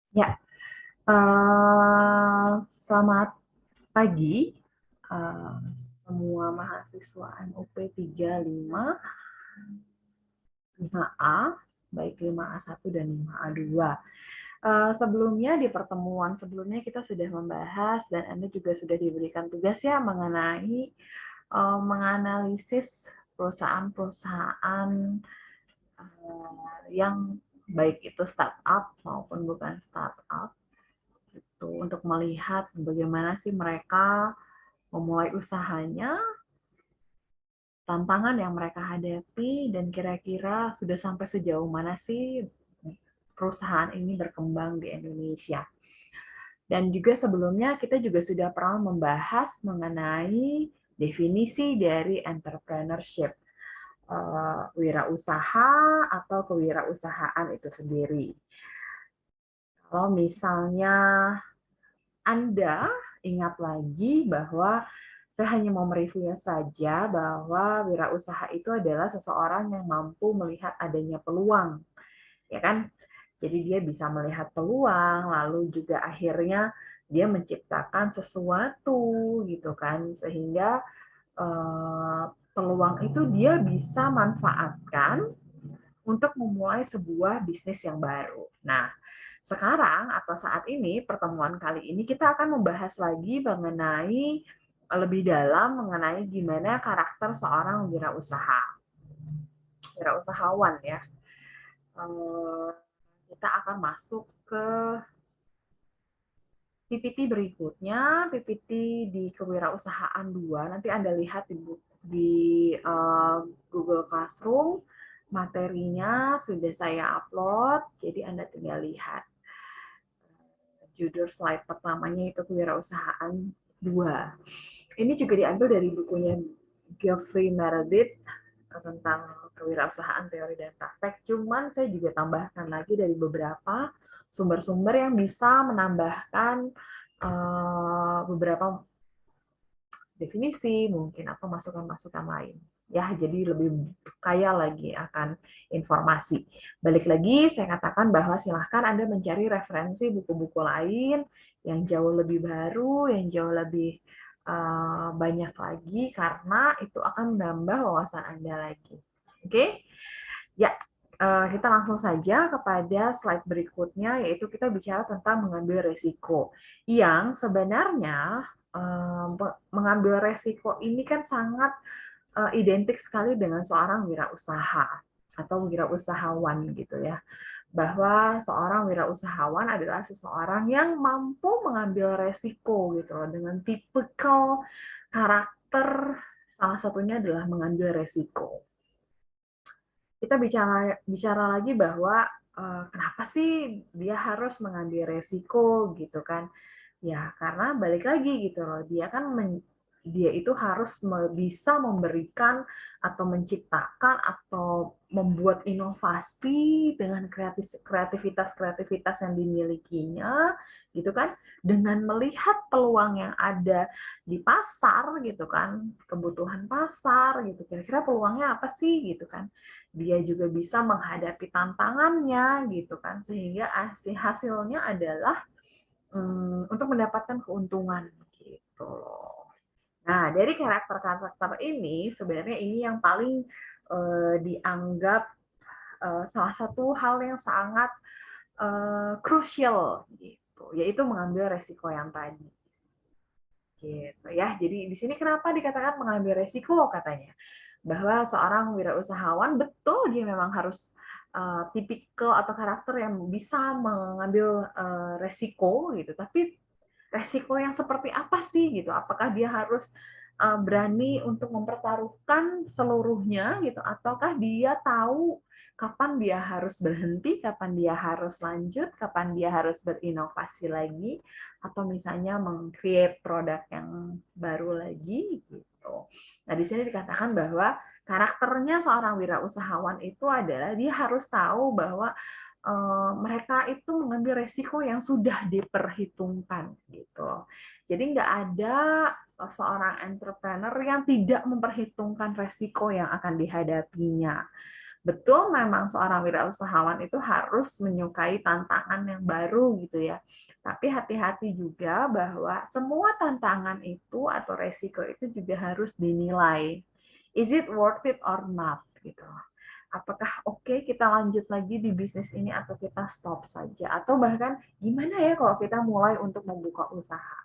Ya, selamat pagi eh, semua mahasiswa MUP 35, 5A, baik 5A1 dan 5A2. Sebelumnya di pertemuan sebelumnya kita sudah membahas dan Anda juga sudah diberikan tugas ya mengenai menganalisis perusahaan-perusahaan yang baik itu startup maupun bukan startup itu untuk melihat bagaimana sih mereka memulai usahanya, tantangan yang mereka hadapi, dan kira-kira sudah sampai sejauh mana sih perusahaan ini berkembang di Indonesia. Dan juga sebelumnya kita juga sudah pernah membahas mengenai definisi dari entrepreneurship, wirausaha atau kewirausahaan itu sendiri. Kalau misalnya Anda ingat lagi bahwa saya hanya mau mereview saja bahwa wirausaha itu adalah seseorang yang mampu melihat adanya peluang, ya kan? Jadi dia bisa melihat peluang, lalu juga akhirnya dia menciptakan sesuatu gitu kan, sehingga peluang itu dia bisa manfaatkan untuk memulai sebuah bisnis yang baru. Nah, sekarang atau saat ini, pertemuan kali ini kita akan membahas lagi mengenai lebih dalam mengenai gimana karakter seorang wirausahawan ya. Kita akan masuk ke PPT berikutnya, PPT di kewirausahaan 2. Nanti Anda lihat di Google Classroom, materinya sudah saya upload, jadi Anda tinggal lihat. Judul slide pertamanya itu kewirausahaan 2. Ini juga diambil dari bukunya Geoffrey Meredith tentang kewirausahaan teori dan praktek. Cuman saya juga tambahkan lagi dari beberapa sumber-sumber yang bisa menambahkan beberapa definisi mungkin atau masukan-masukan lain. Ya, jadi lebih kaya lagi akan informasi. Balik lagi, saya katakan bahwa silahkan Anda mencari referensi buku-buku lain yang jauh lebih baru, yang jauh lebih banyak lagi, karena itu akan menambah wawasan Anda lagi. Oke? Ya, kita langsung saja kepada slide berikutnya, yaitu kita bicara tentang mengambil resiko. Yang sebenarnya mengambil resiko ini kan sangat identik sekali dengan seorang wirausaha atau wirausahawan gitu ya. Bahwa seorang wirausahawan adalah seseorang yang mampu mengambil resiko gitu loh, dengan tipikal karakter salah satunya adalah mengambil resiko. Kita bicara bicara lagi bahwa kenapa sih dia harus mengambil resiko gitu kan. Ya, karena balik lagi gitu loh, dia itu harus bisa memberikan atau menciptakan atau membuat inovasi dengan kreativitas-kreativitas yang dimilikinya gitu kan, dengan melihat peluang yang ada di pasar gitu kan, kebutuhan pasar gitu. Kira-kira peluangnya apa sih gitu kan. Dia juga bisa menghadapi tantangannya gitu kan, sehingga hasilnya adalah untuk mendapatkan keuntungan gitu loh. Nah, dari karakter-karakter ini sebenarnya ini yang paling dianggap salah satu hal yang sangat krusial gitu, yaitu mengambil resiko yang tadi. Gitu ya. Jadi di sini kenapa dikatakan mengambil resiko katanya? Bahwa seorang wirausahawan betul dia memang harus tipikal atau karakter yang bisa mengambil resiko gitu, tapi resiko yang seperti apa sih gitu? Apakah dia harus berani untuk mempertaruhkan seluruhnya gitu, ataukah dia tahu kapan dia harus berhenti, kapan dia harus lanjut, kapan dia harus berinovasi lagi, atau misalnya meng-create produk yang baru lagi gitu. Nah, di sini dikatakan bahwa karakternya seorang wirausahawan itu adalah dia harus tahu bahwa mereka itu mengambil resiko yang sudah diperhitungkan gitu. Jadi nggak ada seorang entrepreneur yang tidak memperhitungkan resiko yang akan dihadapinya. Betul, memang seorang wirausahawan itu harus menyukai tantangan yang baru gitu ya. Tapi hati-hati juga bahwa semua tantangan itu atau resiko itu juga harus dinilai. Is it worth it or not gitu. Apakah oke kita lanjut lagi di bisnis ini atau kita stop saja, atau bahkan gimana ya kalau kita mulai untuk membuka usaha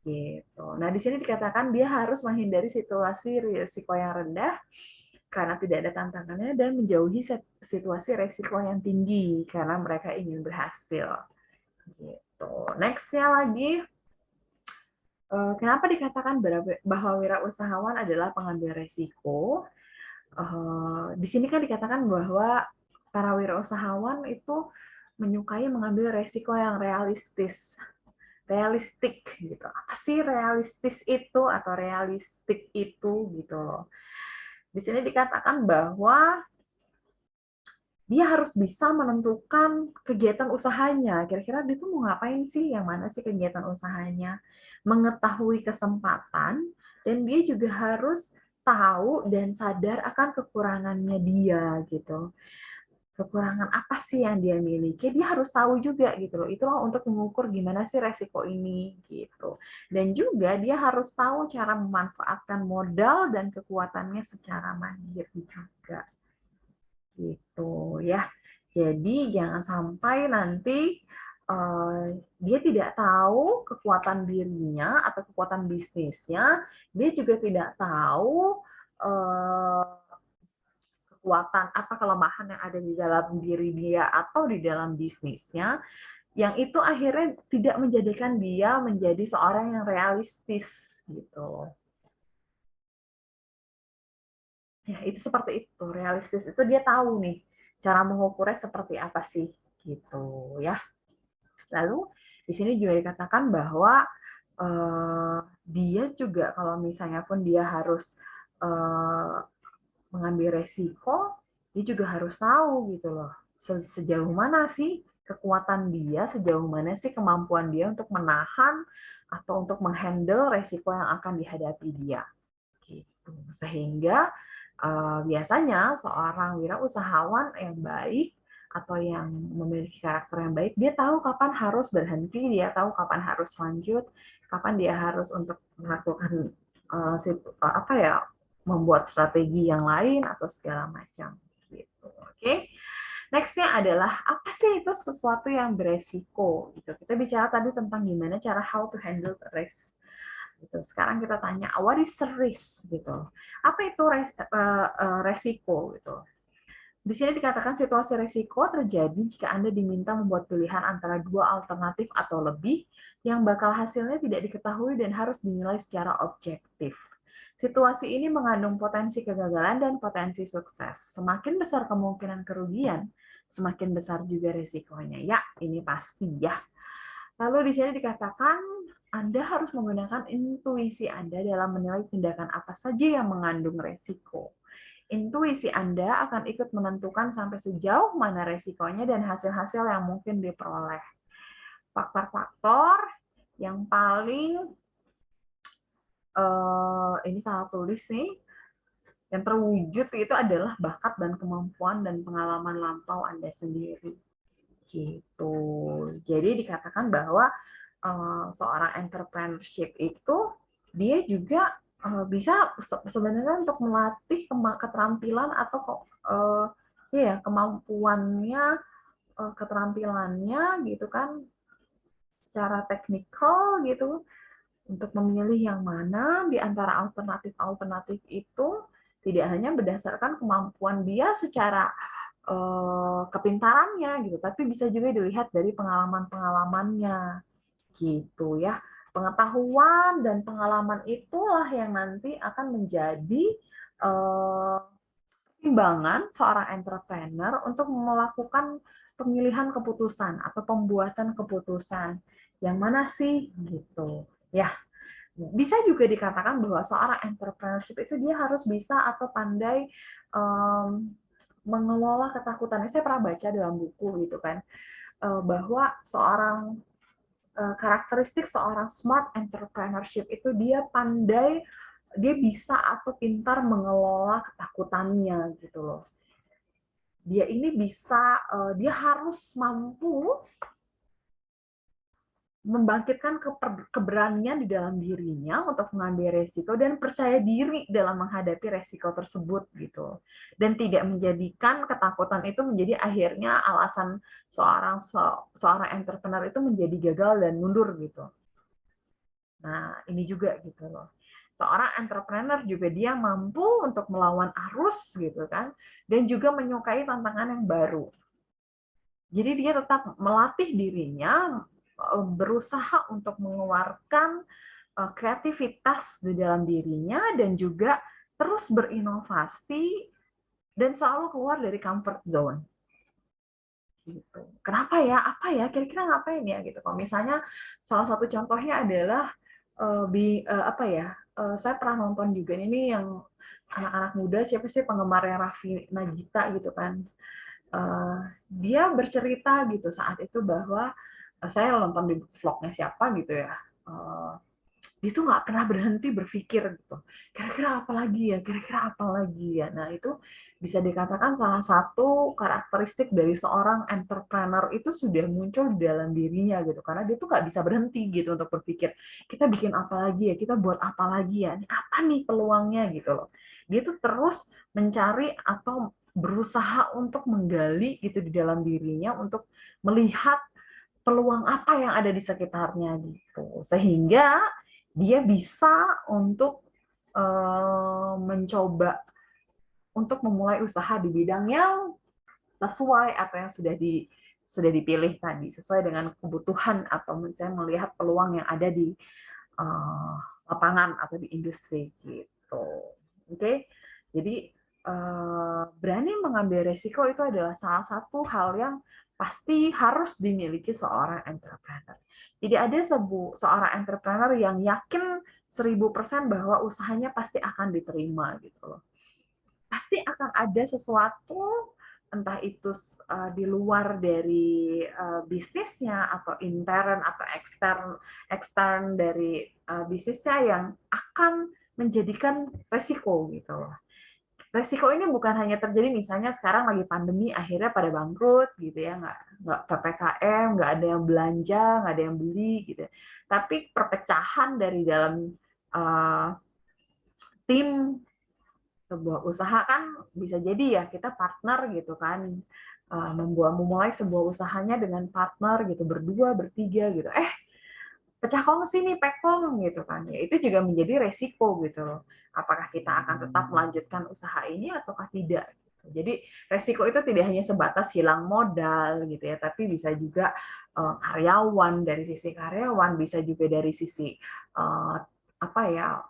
gitu. Nah, di sini dikatakan dia harus menghindari situasi risiko yang rendah karena tidak ada tantangannya dan menjauhi situasi risiko yang tinggi karena mereka ingin berhasil. Gitu. Next-nya lagi, kenapa dikatakan bahwa wirausahawan adalah pengambil resiko? Di sini kan dikatakan bahwa para wirausahawan itu menyukai mengambil resiko yang realistik gitu. Apa sih realistis itu atau realistik itu gitu loh. Di sini dikatakan bahwa dia harus bisa menentukan kegiatan usahanya. Kira-kira dia tuh mau ngapain sih? Yang mana sih kegiatan usahanya? Mengetahui kesempatan, dan dia juga harus tahu dan sadar akan kekurangannya dia gitu. Kekurangan apa sih yang dia miliki? Dia harus tahu juga gitu loh. Itulah untuk mengukur gimana sih resiko ini gitu. Dan juga dia harus tahu cara memanfaatkan modal dan kekuatannya secara mandiri juga gitu ya. Jadi jangan sampai nanti dia tidak tahu kekuatan dirinya atau kekuatan bisnisnya, dia juga tidak tahu kekuatan apa kelemahan yang ada di dalam diri dia atau di dalam bisnisnya, yang itu akhirnya tidak menjadikan dia menjadi seorang yang realistis gitu. Ya, itu seperti itu. Realistis itu dia tahu nih cara mengukurnya seperti apa sih gitu ya. Lalu di sini juga dikatakan bahwa dia juga kalau misalnya pun dia harus mengambil resiko, dia juga harus tahu gitu loh. Sejauh mana sih kekuatan dia, sejauh mana sih kemampuan dia untuk menahan atau untuk menghandle resiko yang akan dihadapi dia. Gitu. Sehingga biasanya seorang wirausahawan yang baik atau yang memiliki karakter yang baik, dia tahu kapan harus berhenti, dia tahu kapan harus lanjut, kapan dia harus untuk melakukan apa ya, membuat strategi yang lain atau segala macam gitu. Oke. Next-nya adalah apa sih itu sesuatu yang beresiko gitu. Kita bicara tadi tentang gimana cara how to handle risk gitu. Sekarang kita tanya, what is risk gitu. Apa itu resiko gitu. Di sini dikatakan situasi resiko terjadi jika Anda diminta membuat pilihan antara dua alternatif atau lebih yang bakal hasilnya tidak diketahui dan harus dinilai secara objektif. Situasi ini mengandung potensi kegagalan dan potensi sukses. Semakin besar kemungkinan kerugian, semakin besar juga risikonya. Ya, ini pasti ya. Lalu di sini dikatakan Anda harus menggunakan intuisi Anda dalam menilai tindakan apa saja yang mengandung resiko. Intuisi Anda akan ikut menentukan sampai sejauh mana resikonya dan hasil-hasil yang mungkin diperoleh. Faktor-faktor yang paling ini salah tulis nih, yang terwujud itu adalah bakat dan kemampuan dan pengalaman lampau Anda sendiri. Gitu. Jadi dikatakan bahwa seorang entrepreneurship itu dia juga bisa sebenarnya untuk melatih keterampilan atau ya kemampuannya, keterampilannya gitu kan secara teknikal gitu untuk memilih yang mana di antara alternatif-alternatif itu, tidak hanya berdasarkan kemampuan dia secara kepintarannya gitu, tapi bisa juga dilihat dari pengalaman-pengalamannya gitu ya. Pengetahuan dan pengalaman itulah yang nanti akan menjadi pertimbangan seorang entrepreneur untuk melakukan pemilihan keputusan atau pembuatan keputusan yang mana sih gitu ya. Bisa juga dikatakan bahwa seorang entrepreneurship itu dia harus bisa atau pandai mengelola ketakutannya. Saya pernah baca dalam buku gitu kan, bahwa seorang karakteristik seorang smart entrepreneurship itu dia pandai, dia bisa atau pintar mengelola ketakutannya gitu loh. dia ini bisa, dia harus mampu membangkitkan keberanian di dalam dirinya untuk mengambil resiko dan percaya diri dalam menghadapi resiko tersebut gitu. Dan tidak menjadikan ketakutan itu menjadi akhirnya alasan seorang entrepreneur itu menjadi gagal dan mundur gitu. Nah, ini juga gitu loh. Seorang entrepreneur juga dia mampu untuk melawan arus gitu kan, dan juga menyukai tantangan yang baru. Jadi dia tetap melatih dirinya, berusaha untuk mengeluarkan kreativitas di dalam dirinya dan juga terus berinovasi dan selalu keluar dari comfort zone. Gitu. Kenapa ya? Apa ya? Kira-kira ngapain ya? Gitu. Kalau misalnya salah satu contohnya adalah apa ya? Saya pernah nonton juga ini yang anak-anak muda, siapa sih penggemarnya Raffi Nagita gitu kan? Dia bercerita gitu saat itu bahwa saya nonton di vlognya siapa gitu ya. Dia tuh nggak pernah berhenti berpikir gitu. Kira-kira apa lagi ya? Kira-kira apa lagi ya? Nah, itu bisa dikatakan salah satu karakteristik dari seorang entrepreneur itu sudah muncul di dalam dirinya gitu. Karena dia tuh nggak bisa berhenti gitu untuk berpikir, kita bikin apa lagi ya? Kita buat apa lagi ya? Ini apa nih peluangnya gitu loh. Dia tuh terus mencari atau berusaha untuk menggali gitu di dalam dirinya untuk melihat peluang apa yang ada di sekitarnya gitu. Sehingga dia bisa untuk mencoba untuk memulai usaha di bidang yang sesuai apa yang sudah dipilih tadi, sesuai dengan kebutuhan atau misalnya melihat peluang yang ada di uh, lapangan atau di industri gitu. Oke, jadi berani mengambil resiko itu adalah salah satu hal yang pasti harus dimiliki seorang entrepreneur. Jadi ada seorang entrepreneur yang yakin 1000% bahwa usahanya pasti akan diterima gitu loh. Pasti akan ada sesuatu entah itu di luar dari bisnisnya atau intern atau ekstern dari bisnisnya yang akan menjadikan resiko gitu loh. Resiko ini bukan hanya terjadi misalnya sekarang lagi pandemi akhirnya pada bangkrut gitu ya, nggak PPKM, nggak ada yang belanja, nggak ada yang beli gitu, tapi perpecahan dari dalam uh, tim sebuah usaha kan bisa jadi ya kita partner gitu kan, memulai sebuah usahanya dengan partner gitu, berdua bertiga gitu, pecah kongsi nih pekong gitu kan ya, itu juga menjadi resiko gitu loh, apakah kita akan tetap melanjutkan usaha ini ataukah tidak gitu. Jadi resiko itu tidak hanya sebatas hilang modal gitu ya, tapi bisa juga karyawan, dari sisi karyawan, bisa juga dari sisi apa ya,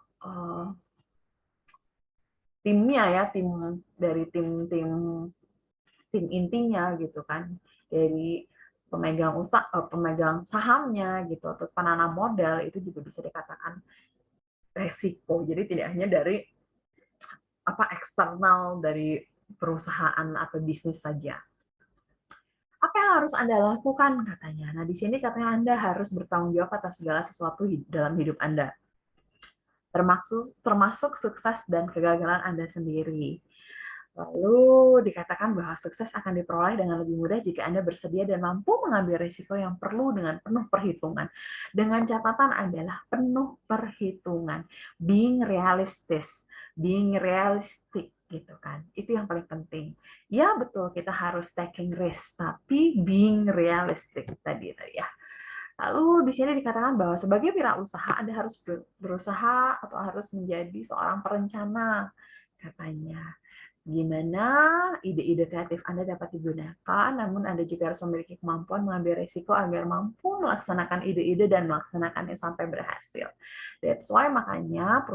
timnya ya, tim intinya gitu kan, dari pemegang sahamnya gitu atau penanam modal, itu juga bisa dikatakan resiko. Jadi tidak hanya dari eksternal dari perusahaan atau bisnis saja. Apa yang harus Anda lakukan katanya? Nah, di sini katanya Anda harus bertanggung jawab atas segala sesuatu dalam hidup Anda, termasuk sukses dan kegagalan Anda sendiri. Lalu dikatakan bahwa sukses akan diperoleh dengan lebih mudah jika Anda bersedia dan mampu mengambil risiko yang perlu dengan penuh perhitungan. Dengan catatan adalah penuh perhitungan, being realistic gitu kan. Itu yang paling penting. Ya betul kita harus taking risk, tapi being realistic tadi ya. Lalu di sini dikatakan bahwa sebagai wirausaha Anda harus berusaha atau harus menjadi seorang perencana katanya. Gimana ide-ide kreatif Anda dapat digunakan, namun Anda juga harus memiliki kemampuan mengambil risiko agar mampu melaksanakan ide-ide dan melaksanakannya sampai berhasil. That's why makanya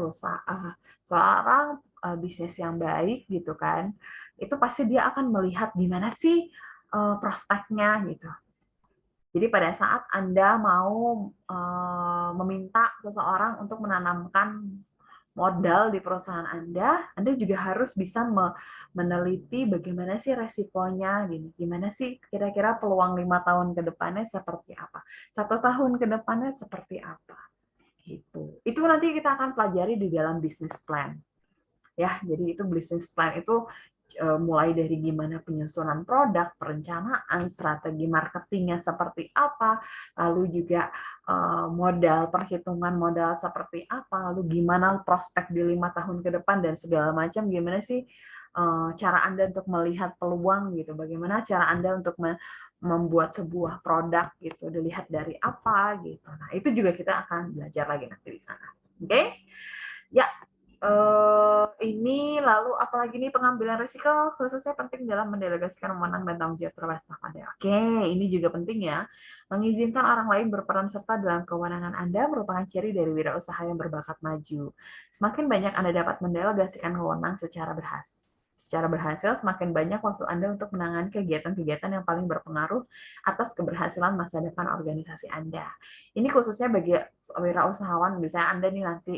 seorang bisnis yang baik gitu kan, itu pasti dia akan melihat gimana sih prospeknya gitu. Jadi pada saat Anda mau meminta seseorang untuk menanamkan modal di perusahaan Anda juga harus bisa meneliti bagaimana sih resikonya, gimana sih kira-kira peluang 5 tahun ke depannya seperti apa, 1 tahun ke depannya seperti apa, gitu. Itu nanti kita akan pelajari di dalam business plan, ya. Jadi itu business plan itu mulai dari gimana penyusunan produk, perencanaan, strategi marketingnya seperti apa, lalu juga modal, perhitungan modal seperti apa, lalu gimana prospek di 5 tahun ke depan dan segala macam, gimana sih cara Anda untuk melihat peluang gitu, bagaimana cara Anda untuk membuat sebuah produk gitu, dilihat dari apa gitu. Nah, itu juga kita akan belajar lagi nanti di sana. Oke? Ya, ini lalu apalagi nih, pengambilan risiko khususnya penting dalam mendelegasikan wewenang dan tanggung jawab terhadap staf Anda. Oke, ini juga penting ya. Mengizinkan orang lain berperan serta dalam kewenangan Anda merupakan ciri dari wirausaha yang berbakat maju. Semakin banyak Anda dapat mendelegasikan wewenang secara berhasil, semakin banyak waktu Anda untuk menangani kegiatan-kegiatan yang paling berpengaruh atas keberhasilan masa depan organisasi Anda. Ini khususnya bagi wirausahawan, misalnya Anda nih nanti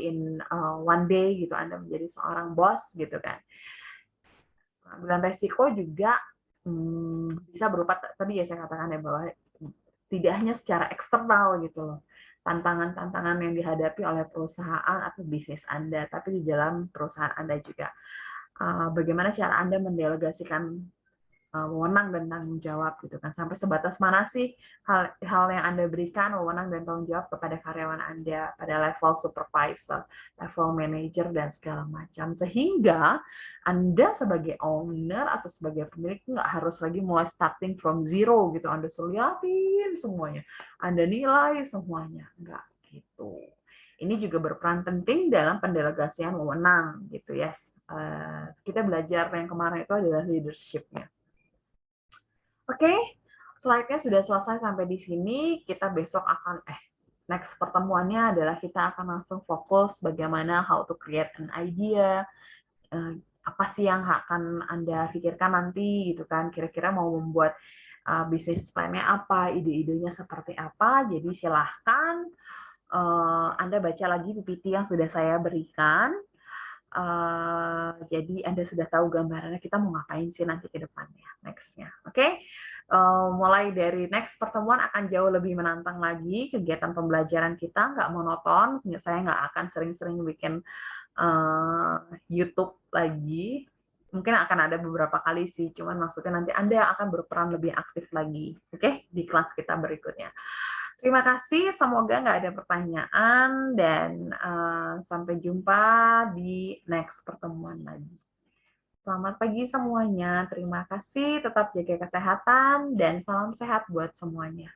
one day gitu, Anda menjadi seorang bos gitu kan. Pengambilan resiko juga bisa berupa, tadi ya saya katakan ya, bahwa tidak hanya secara eksternal gitu loh, tantangan-tantangan yang dihadapi oleh perusahaan atau bisnis Anda, tapi di dalam perusahaan Anda juga. Bagaimana cara Anda mendelegasikan wewenang dan tanggung jawab gitu kan, sampai sebatas mana sih hal yang Anda berikan wewenang dan tanggung jawab kepada karyawan Anda pada level supervisor, level manager dan segala macam, sehingga Anda sebagai owner atau sebagai pemilik nggak harus lagi mulai starting from zero gitu, Anda suruh liatin semuanya, Anda nilai semuanya, nggak gitu. Ini juga berperan penting dalam pendelegasian wewenang gitu ya. Kita belajar yang kemarin itu adalah leadership-nya. Oke, slide-nya sudah selesai sampai di sini. Kita besok akan, next pertemuannya adalah kita akan langsung fokus bagaimana how to create an idea, apa sih yang akan Anda pikirkan nanti gitu kan, kira-kira mau membuat bisnis plan-nya apa, ide-idenya seperti apa. Jadi silahkan Anda baca lagi PPT yang sudah saya berikan. Jadi Anda sudah tahu gambarannya kita mau ngapain sih nanti ke depannya, next-nya. Oke? Mulai dari next pertemuan akan jauh lebih menantang lagi, kegiatan pembelajaran kita nggak monoton, saya nggak akan sering-sering bikin YouTube lagi. Mungkin akan ada beberapa kali sih, cuman maksudnya nanti Anda akan berperan lebih aktif lagi, oke? Di kelas kita berikutnya. Terima kasih, semoga nggak ada pertanyaan, dan sampai jumpa di next pertemuan lagi. Selamat pagi semuanya, terima kasih, tetap jaga kesehatan, dan salam sehat buat semuanya.